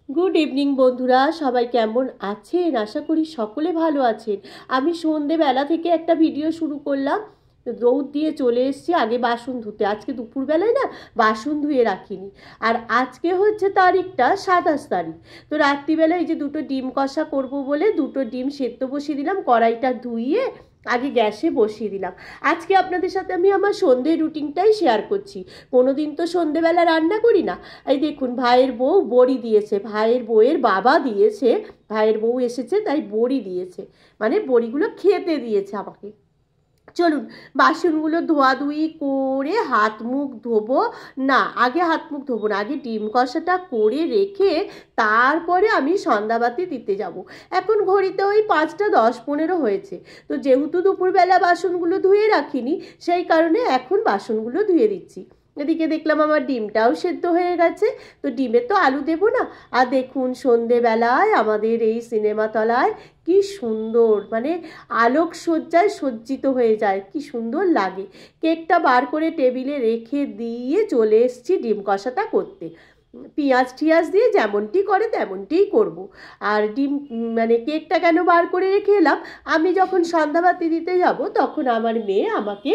Good evening বন্ধুরা, সবাই কেমন আছেন? আশা করি সকলে ভালো আছেন। আমি সন্ধেবেলা থেকে একটা ভিডিও শুরু করলাম, রৌদ দিয়ে চলে এসেছি আগে বাসন ধুতে। আজকে দুপুরবেলায় না বাসন ধুয়ে রাখিনি। আর আজকে হচ্ছে তারিখটা 27 তারিখ। তো রাত্রিবেলায় এই যে দুটো ডিম কষা করব বলে দুটো ডিম সেদ্ধ বসিয়ে দিলাম, কড়াইটা ধুইয়ে আগে গ্যাসে বসিয়ে দিলাম। আজকে আপনাদের সাথে আমি আমার সন্ধ্যের রুটিনটাই শেয়ার করছি। কোনো দিন তো সন্ধেবেলা রান্না করি না। এই দেখুন, ভাইয়ের বউ বড়ি দিয়েছে, ভাইয়ের বউয়ের বাবা দিয়েছে, ভাইয়ের বউ এসেছে তাই বড়ি দিয়েছে, মানে বড়িগুলো খেতে দিয়েছে আমাকে। চলুন বাসনগুলো ধোয়াধুয়ি করে হাত মুখ ধোবো। না, আগে হাত মুখ ধোবো না, আগে ডিম কষাটা করে রেখে তারপরে আমি সন্ধ্যাবাতি দিতে যাব। এখন ঘড়িতে ওই 5টা 10-15 হয়েছে। তো যেহেতু দুপুরবেলা বাসনগুলো ধুয়ে রাখিনি, সেই কারণে এখন বাসনগুলো ধুয়ে দিচ্ছি। এদিকে দেখলাম আমার ডিমটাও সেদ্ধ হয়ে গেছে। তো ডিমে তো আলু দেবো না। আর দেখুন সন্ধেবেলায় আমাদের এই সিনেমাতলায় কি সুন্দর, মানে আলোকসজ্জায় সজ্জিত হয়ে যায়, কি সুন্দর লাগে। কেকটা বার করে টেবিলে রেখে দিয়ে চলে এসেছি ডিম কষাটা করতে। পেঁয়াজ টিয়াজ দিয়ে যেমনটি করে তেমনটিই করব। আর ডিম মানে কেকটা কেন বার করে রেখে এলাম, আমি যখন সন্ধ্যাবাতি দিতে যাব তখন আমার মেয়ে আমাকে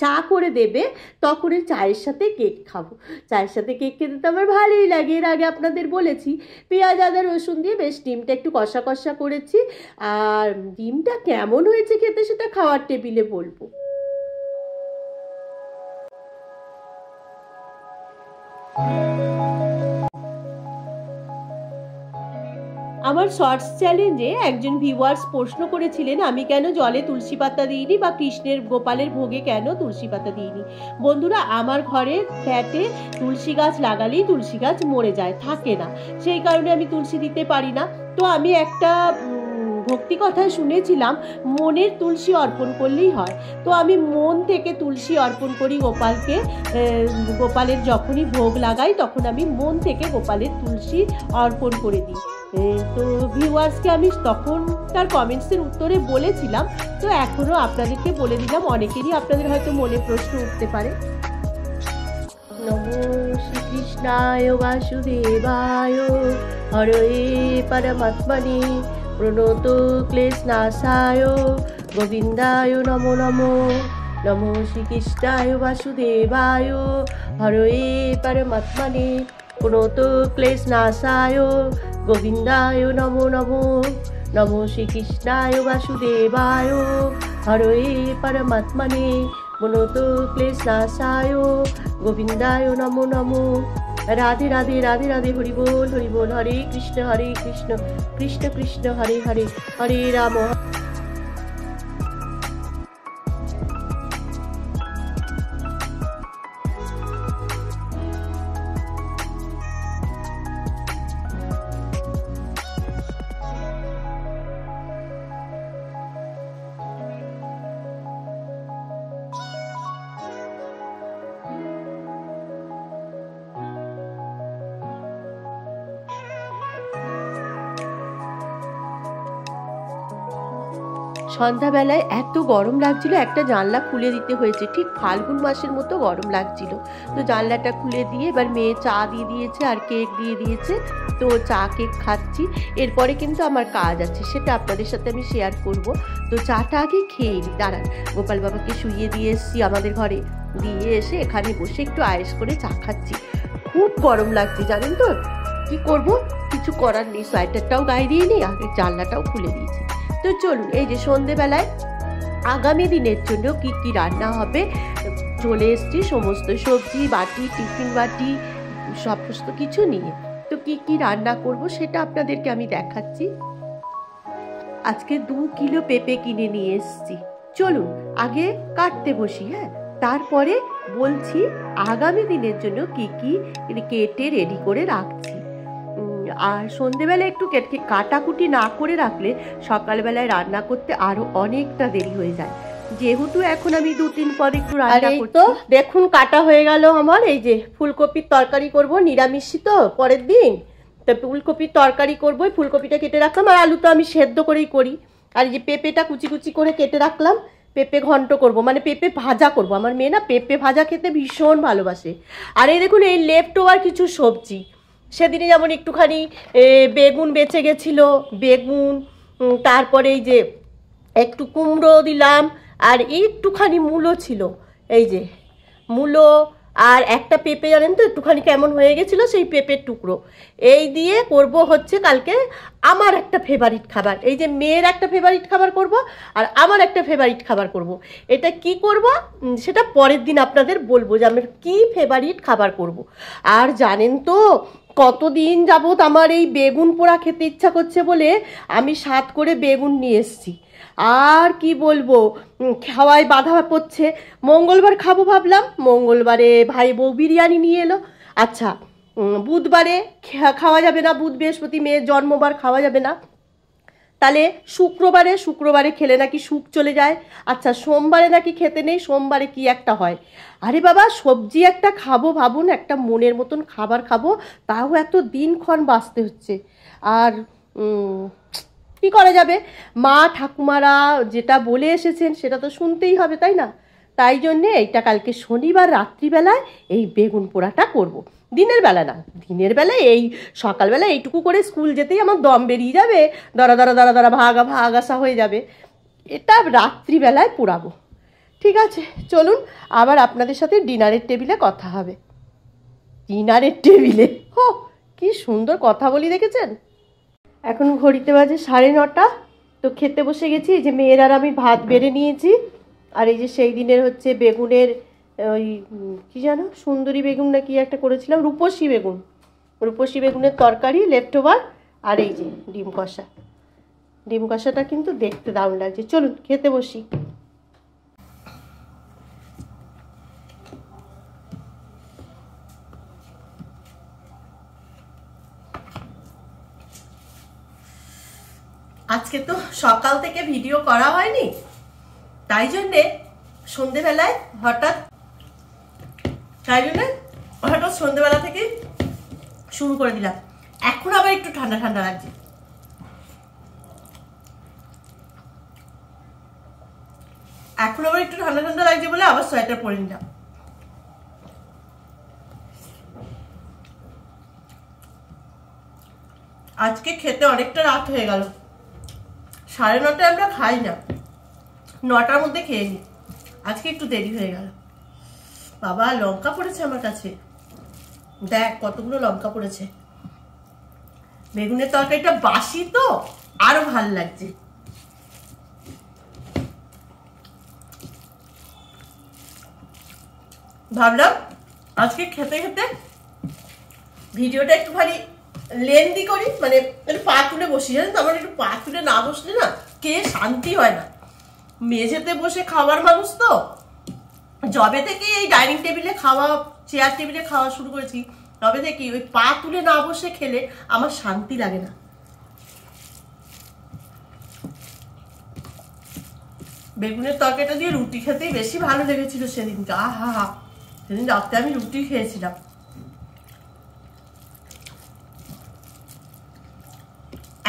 চা করে দেবে, তখন এই চায়ের সাথে কেক খাবো। চায়ের সাথে কেক খেতে তো আমার ভালোই লাগে, এর আগে আপনাদের বলেছি। পেঁয়াজ আদা রসুন দিয়ে বেশ ডিমটা একটু কষা কষা করেছি। আর ডিমটা কেমন হয়েছে খেতে সেটা খাওয়ার টেবিলে বলবো। আমার শর্টস চ্যালেঞ্জে একজন ভিউয়ার্স প্রশ্ন করেছিলেন আমি কেন জলে তুলসী পাতা দিইনি বা কৃষ্ণের গোপালের ভোগে কেন তুলসী পাতা দিইনি। বন্ধুরা, আমার ঘরে ফ্ল্যাটে তুলসী গাছ লাগালেই তুলসী গাছ মরে যায়, থাকে না, সেই কারণে আমি তুলসী দিতে পারি না। তো আমি একটা ভক্তি কথায় শুনেছিলাম মনের তুলসী অর্পণ করলেই হয়। তো আমি মন থেকে তুলসী অর্পণ করি গোপালকে। গোপালের যখনই ভোগ লাগাই তখন আমি মন থেকে গোপালের তুলসী অর্পণ করে দিই। তো ভিউয়ার্সকে আমি তখন তার কমেন্টসের উত্তরে বলেছিলাম, তো এখনও আপনাদেরকে বলে দিলাম, অনেকেরই আপনাদের হয়তো মনে প্রশ্ন উঠতে পারে। নমো শ্রীকৃষ্ণায় বাসুদেবায় হরে পরমাত্মনে প্রণত ক্লেশনাশায় গোবিন্দায় নমো নমো। নমো শ্রীকৃষ্ণায় বাসুদেবায় হরে পরমাত্মনে প্রণত ক্লেশনাশায় গোবিন্দায় নমো নমো। নমো শ্রীকৃষ্ণায় বাসুদেবায় হরে পরমাত্মনে প্রণত ক্লেশনাশায় গোবিন্দায় নমো নমো। রাধে রাধে রাধে রাধে, হরি বল হরে কৃষ্ণ কৃষ্ণ কৃষ্ণ হরে হরে, হরে রাম। সন্ধ্যাবেলায় এত গরম লাগছিল, একটা জানলা খুলে দিতে হয়েছে, ঠিক ফাল্গুন মাসের মতো গরম লাগছিল। তো জানলাটা খুলে দিয়ে এবার মেয়ে চা দিয়ে দিয়েছে আর কেক দিয়ে দিয়েছে। তো চা কেক খাচ্ছি, এরপরে কিন্তু আমার কাজ আছে, সেটা আপনাদের সাথে আমি শেয়ার করব। তো চাটা আগে খেয়ে নিই, দাঁড়ান। গোপাল বাবাকে শুইয়ে দিয়ে এসেছি আমাদের ঘরে, দিয়ে এসে এখানে বসে একটু আয়েস করে চা খাচ্ছি। খুব গরম লাগছে জানেন তো, কি করব, কিছু করার নেই। সোয়েটারটাও গায়ে দিয়ে নিই, আগে জানলাটাও খুলে দিয়েছি। তো চলুন, এই যে সন্ধেবেলায় আগামী দিনের জন্য কি কি রান্না হবে চলে এসছি, সমস্ত সবজি বাটি, টিফিন বাটি, সমস্ত কিছু নিয়ে। তো কি কি রান্না করব সেটা আপনাদেরকে আমি দেখাচ্ছি। আজকে 2 কিলো পেঁপে কিনে নিয়ে এসছি। চলুন আগে কাটতে বসি, হ্যাঁ, তারপরে বলছি আগামী দিনের জন্য কি কি কেটে রেডি করে রাখছি। আর সন্ধেবেলা একটু কাটাকুটি না করে রাখলে সকালবেলায় রান্না করতে আরো অনেকটা দেরি হয়ে যায়। যেহেতু এখন আমি 2-3 পর একটু রান্না করছি। তো দেখুন কাটা হয়ে গেল আমার। এই যে ফুলকপির তরকারি করব, নিরামিষই তো পরের দিন, তো ফুলকপির তরকারি করবো। ফুলকপিটা কেটে রাখলাম, আর আলু তো আমি সেদ্ধ করেই করি। আর এই যে পেঁপেটা কুচি কুচি করে কেটে রাখলাম, পেঁপে ঘন্ট করব, মানে পেঁপে ভাজা করব। আমার মেয়ে না পেঁপে ভাজা খেতে ভীষণ ভালোবাসে। আর এই দেখুন এই লেফট ওভার কিছু সবজি, সেদিনে যেমন একটুখানি বেগুন বেঁচে গেছিলো, বেগুন, তারপরে এই যে একটু কুমড়ো দিলাম, আর একটুখানি মূলো ছিল, এই যে মূলো, আর একটা পেঁপে জানেন তো একটুখানি কেমন হয়ে গেছিলো, সেই পেঁপের টুকরো। এই দিয়ে করব হচ্ছে কালকে আমার একটা ফেভারিট খাবার, এই যে মেয়ের একটা ফেভারিট খাবার করব, আর আমার একটা ফেভারিট খাবার করব। এটা কি করব সেটা পরের দিন আপনাদের বলবো যে আমি কি ফেভারিট খাবার করব। আর জানেন তো কতদিন যাবত আমার এই বেগুন পোড়া খেতে ইচ্ছা করছে বলে আমি 7 করে বেগুন নিয়ে এসেছি। আর কি বলবো, খাওয়ায় বাধা পড়ছে। মঙ্গলবার খাবো ভাবলাম, মঙ্গলবারে ভাই বউ বিরিয়ানি নিয়ে এলো। আচ্ছা, বুধবারে খাওয়া যাবে না, বুধ বৃহস্পতি মেয়ের জন্মবার খাওয়া যাবে না, তাহলে শুক্রবারে খেলে নাকি সুখ চলে যায়। আচ্ছা, সোমবারে নাকি খেতে নেই, সোমবারে কি একটা হয়। আরে বাবা, সবজি একটা খাবো ভাবুন, একটা মনের মতন খাবার খাবো, তাও এত দিনক্ষণ বাঁচতে হচ্ছে। আর কি করা যাবে, মা ঠাকুমারা যেটা বলে এসেছেন সেটা তো শুনতেই হবে, তাই না? তাই জন্যে এইটা কালকে শনিবার রাত্রিবেলায় এই বেগুন পোড়াটা করব। দিনের বেলা না, দিনের বেলায় এই সকালবেলা এইটুকু করে স্কুল যেতেই আমার দম বেরিয়ে যাবে, দরা দরা দরা দরা ভাগাসা হয়ে যাবে। এটা রাত্রিবেলায় পোড়াবো। ঠিক আছে, চলুন আবার আপনাদের সাথে ডিনারের টেবিলে কথা হবে। ডিনারের টেবিলে হো, কি সুন্দর কথা বলি দেখেছেন। এখন ঘড়িতে বাজে 9:30, তো খেতে বসে গেছি। এই যে মেয়ের আর আমি ভাত বেড়ে নিয়েছি, আর এই যে সেই দিনের হচ্ছে বেগুনের ওই কী জানো, সুন্দরী বেগুন না কি একটা করেছিলাম, রূপসী বেগুনের তরকারি লেফট ওভার, আর এই যে ডিম কষাটা কিন্তু দেখতে দারুণ লাগছে। চলুন খেতে বসি। আজকে তো সকাল থেকে ভিডিও করা হয়নি, তাই জন্যে সন্ধেবেলায় হঠাৎ সন্ধেবেলা থেকে শুরু করে দিলাম। এখন আবার একটু ঠান্ডা ঠান্ডা লাগছে। বলে আবার সোয়েটার পরে নিলাম। আজকে খেতে অনেকটা রাত হয়ে গেল, 9:30 আমরা খাই না, 9টার মধ্যে খেয়ে নিই। আজকে একটু দেরি হয়ে গেল। বাবা, লঙ্কা পড়েছে আমার কাছে, দেখ কতগুলো লঙ্কা পড়েছে। বেগুনের তরকারিটা বাসি তো আরো ভাল লাগছে। ভাবলাম আজকে খেতে খেতে ভিডিওটা একটুখানি লেন্দি করি, মানে একটু পা তুলে বসি। জানেন তো, আমার একটু পা তুলে না বসলে না কে শান্তি হয় না। মেঝেতে বসে খাওয়ার মানুষ তো, যবে থেকে এই ডাইনিং টেবিলে খাওয়া, চেয়ার টেবিলে খাওয়া শুরু করেছি, তবে থেকে ওই পা তুলে না বসে খেলে আমার শান্তি লাগে না। বেগুনের তরকারিটা দিয়ে রুটি খেতেই বেশি ভালো লেগেছিল সেদিনকে। আহা, সেদিন রাতে আমি রুটি খেয়েছিলাম।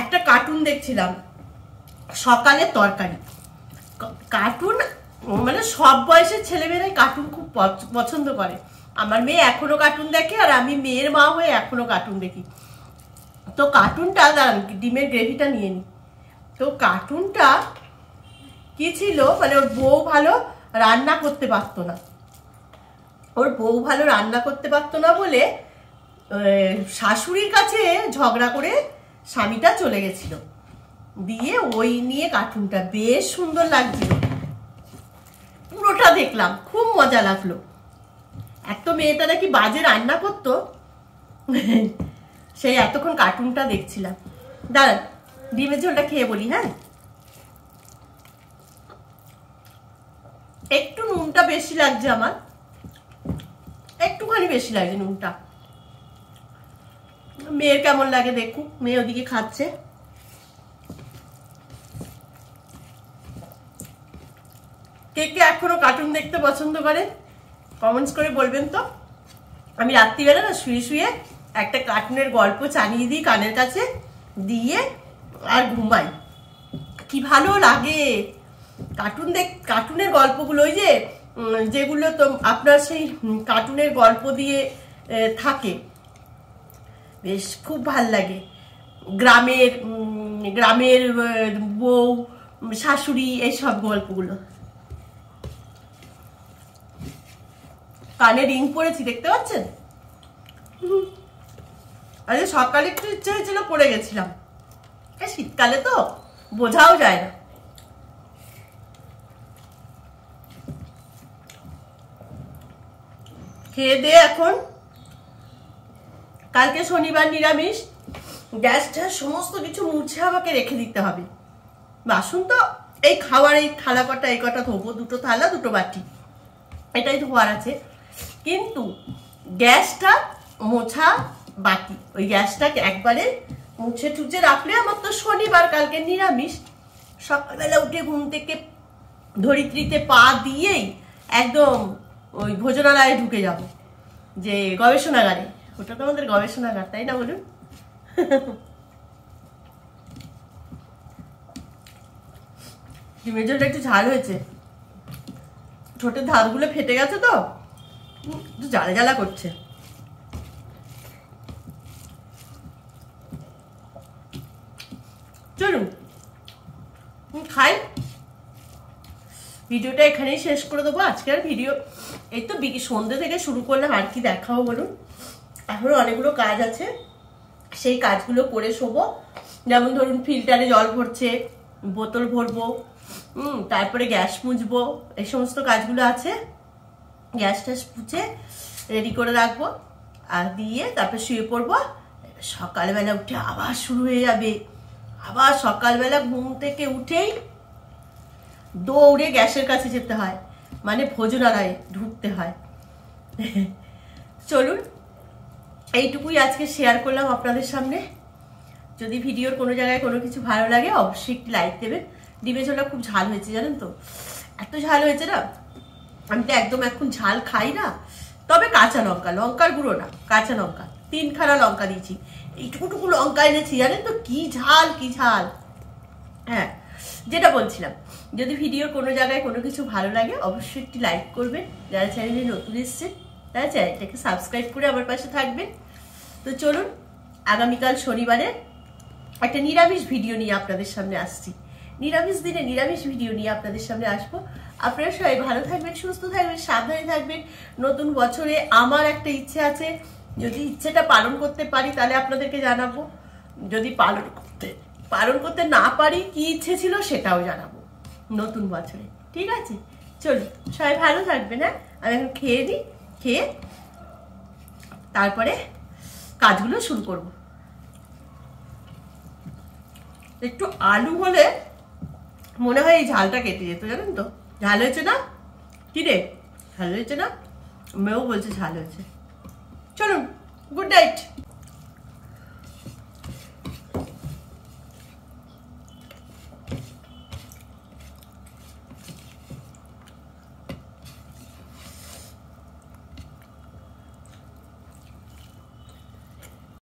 একটা কার্টুন দেখছিলাম, সকালের তরকারি। কার্টুন মানে সব বয়সের ছেলেমেয়েরাই কার্টুন খুব পছন্দ করে। আমার মেয়ে এখনো কার্টুন দেখে, আর আমি মেয়ের মা হয়ে এখনো কার্টুন দেখি। তো কার্টুনটা দাঁড়ান, ডিমের গ্রেভিটা নিয়ে নিই। তো কার্টুনটা কি ছিল, মানে ওর বউ ভালো রান্না করতে পারতো না, বলে শাশুড়ির কাছে ঝগড়া করে স্বামীটা চলে গেছিল। দিয়ে ওই নিয়ে কার্টুনটা বেশ সুন্দর লাগছিল, পুরোটা দেখলাম, খুব মজা লাগলো। এত মেয়েটা নাকি বাজে রান্না করতো, সেই এতক্ষণ কার্টুনটা দেখছিলাম। দাঁড়ান, ডিমের ঝোলটা খেয়ে বলি। হ্যাঁ, একটু নুনটা বেশি লাগছে আমার, একটুখানি বেশি লাগছে নুনটা। মেয়ের কেমন লাগে দেখুক, মেয়ে ওদিকে খাচ্ছে। কে কে এখনো কার্টুন দেখতে পছন্দ করে কমেন্টস করে বলবেন তো। আমি রাত্রিবেলা না শুয়ে শুয়ে একটা কার্টুনের গল্প চালিয়ে দিই কানের কাছে, দিয়ে আর ঘুমাই। কি ভালো লাগে কার্টুনের গল্পগুলো। ওই যেগুলো তো আপনার সেই কার্টুনের গল্প দিয়ে থাকে, বেশ খুব ভাল লাগে। গ্রামের গ্রামের বউ, শাশুড়ি, এইসব গল্পগুলো। কানে রিং পরেছি, দেখতে পাচ্ছেন? আরে সকালে একটু ইচ্ছে হয়েছিল, পরে গেছিলাম। শীতকালে তো বোঝাও যায় না। খেয়ে দিয়ে এখন, কালকে শনিবার নিরামিষ, গ্যাসটা সমস্ত কিছু মুছে আমাকে রেখে দিতে হবে। বাসন তো এই খাওয়ার এই থালা কটা, এই কটা ধোবো, 2টো থালা 2টো বাটি, এটাই ধোয়ার আছে। কিন্তু গ্যাসটা মোছা বাকি। ওই গ্যাসটাকে একবারে মুছে টুছে রাখলে আমার তো শনিবার, কালকে নিরামিষ, সকালবেলা উঠে ঘুম থেকে ধরিত্রীতে পা দিয়েই একদম ওই ভোজনালয়ে ঢুকে যাব, যে গবেষণাগারে। ওটা তো আমাদের গবেষণাগার, তাই না বলুন? ডিমের ঝোলটা একটু ঝাল হয়েছে, ঠোঁটের ধারগুলো ফেটে গেছে তো একটু জ্বালা জ্বালা করছে। চলুন খাই। ভিডিওটা এখানেই শেষ করে দেবো। আজকের ভিডিও এই তো সন্ধ্যে থেকে শুরু করলাম, আর কি দেখাবো বলুন? এখনো অনেকগুলো কাজ আছে, সেই কাজগুলো করে শোবো। যেমন ধরুন ফিল্টারে জল ভরছে, বোতল ভরবো, তারপরে গ্যাস মুছবো, এই সমস্ত কাজগুলো আছে। গ্যাস ট্যাস মুছে রেডি করে রাখবো, আর দিয়ে তারপরে শুয়ে পড়বো। সকালবেলা উঠে আবার শুরু হয়ে যাবে। আবার সকালবেলা ঘুম থেকে উঠেই দৌড়ে গ্যাসের কাছে যেতে হয়, মানে ভোজনালয়ে ঢুকতে হয়। চলুন, এইটুকুই আজকে শেয়ার করলাম আপনাদের সামনে। যদি ভিডিওর কোনো জায়গায় কোনো কিছু ভালো লাগে অবশ্যই একটি লাইক দেবেন। ডিমের ঝোলটা খুব ঝাল হয়েছে, জানেন তো? এত ঝাল হয়েছে না, আমি তো একদম এখন ঝাল খাই না। তবে কাঁচা লঙ্কা, লঙ্কার গুঁড়ো না, কাঁচা লঙ্কা 3খানা লঙ্কা দিয়েছি। এইটুকুটুকু লঙ্কা এনেছি, জানেন তো? কি ঝাল, কি ঝাল। হ্যাঁ, যেটা বলছিলাম, যদি ভিডিওর কোনো জায়গায় কোনো কিছু ভালো লাগে অবশ্যই একটি লাইক করবেন। যারা চ্যানেলে নতুন এসছেন তারা চ্যানেলটাকে সাবস্ক্রাইব করে আমার পাশে থাকবেন। তো চলুন, আগামীকাল শনিবারে একটা নিরামিষ ভিডিও নিয়ে আপনাদের সামনে আসছি। নিরামিষ দিনে নিরামিষ ভিডিও নিয়ে আপনাদের সামনে আসবো। আপনারা সবাই ভালো থাকবেন, সুস্থ থাকবেন, সাবধানে থাকবেন। নতুন বছরে আমার একটা ইচ্ছে আছে, যদি ইচ্ছেটা পালন করতে পারি তাহলে আপনাদেরকে জানাবো। যদি পালন করতে না পারি, কি ইচ্ছে ছিল সেটাও জানাবো নতুন বছরে। ঠিক আছে? চলুন, সবাই ভালো থাকবেন। হ্যাঁ, আমি এখন খেয়ে নিই, খেয়ে তারপরে কাজগুলো শুরু করব। একটু আলু হলে মনে হয় এই ঝালটা কেটে যেত, জানেন তো? ঝাল হয়েছে না? কি রে, ঝাল হয়েছে না? মেয়েও বলছে ঝাল হয়েছে। চলুন, গুড নাইট।